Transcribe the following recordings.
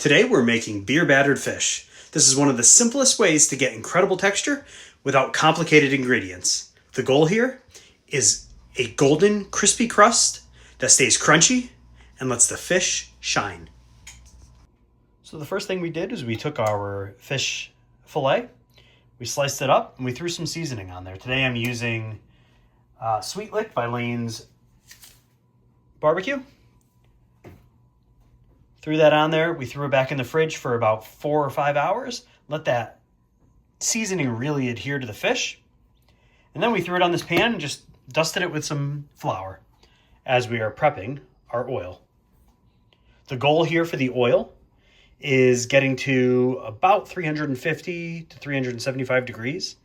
Today we're making beer battered fish. This is one of the simplest ways to get incredible texture without complicated ingredients. The goal here is a golden, crispy crust that stays crunchy and lets the fish shine. So the first thing we did is we took our fish fillet, we sliced it up, and we threw some seasoning on there. Today I'm using Sweet Lick by Lane's Barbecue. Threw that on there. We threw it back in the fridge for about 4 or 5 hours. Let that seasoning really adhere to the fish. And then we threw it on this pan and just dusted it with some flour as we are prepping our oil. The goal here for the oil is getting to about 350 to 375 degrees.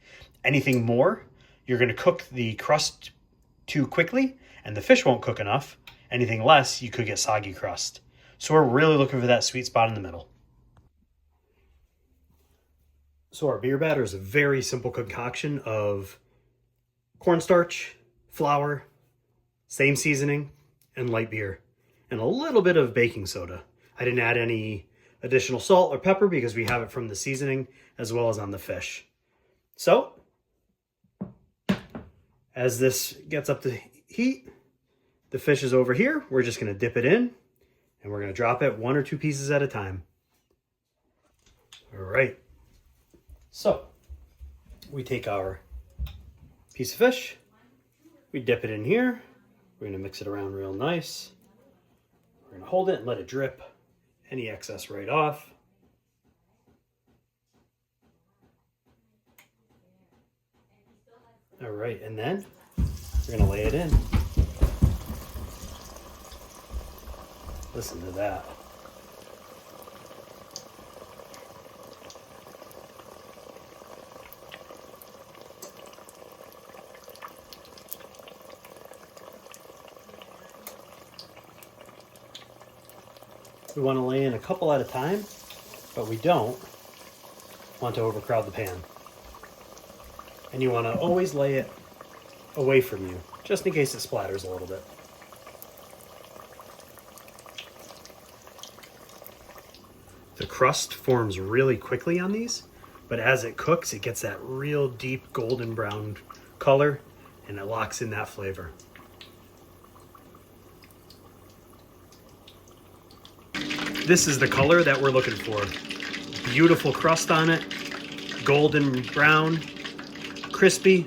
Anything more, you're going to cook the crust too quickly and the fish won't cook enough. Anything less, you could get soggy crust. So we're really looking for that sweet spot in the middle. So our beer batter is a very simple concoction of cornstarch, flour, same seasoning, and light beer, and a little bit of baking soda. I didn't add any additional salt or pepper because we have it from the seasoning as well as on the fish. So, as this gets up to heat, the fish is over here. We're just going to dip it in. And we're going to drop it 1 or 2 pieces at a time. All right. So we take our piece of fish, we dip it in here. We're going to mix it around real nice. We're going to hold it and let it drip any excess right off. All right. And then we're going to lay it in. Listen to that. We want to lay in a couple at a time, but we don't want to overcrowd the pan. And you want to always lay it away from you, just in case it splatters a little bit. The crust forms really quickly on these, but as it cooks, it gets that real deep golden brown color and it locks in that flavor. This is the color that we're looking for. Beautiful crust on it, golden brown, crispy,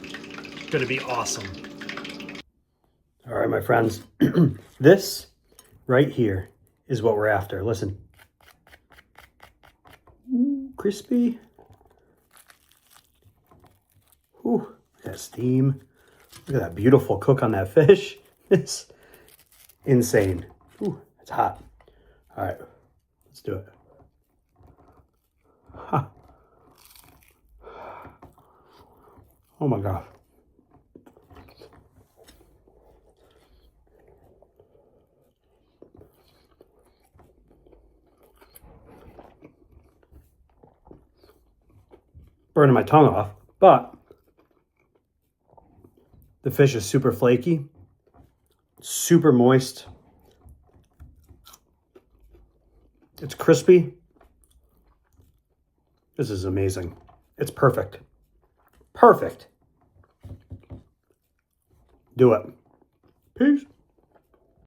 gonna be awesome. All right, my friends, this right here is what we're after. Listen. Crispy. Ooh, look at that steam. Look at that beautiful cook on that fish. It's insane. Ooh, it's hot. All right, let's do it. Huh. Oh my God. Burning my tongue off, but the fish is super flaky, super moist. It's crispy. This is amazing. It's perfect. Perfect. Do it. Peace.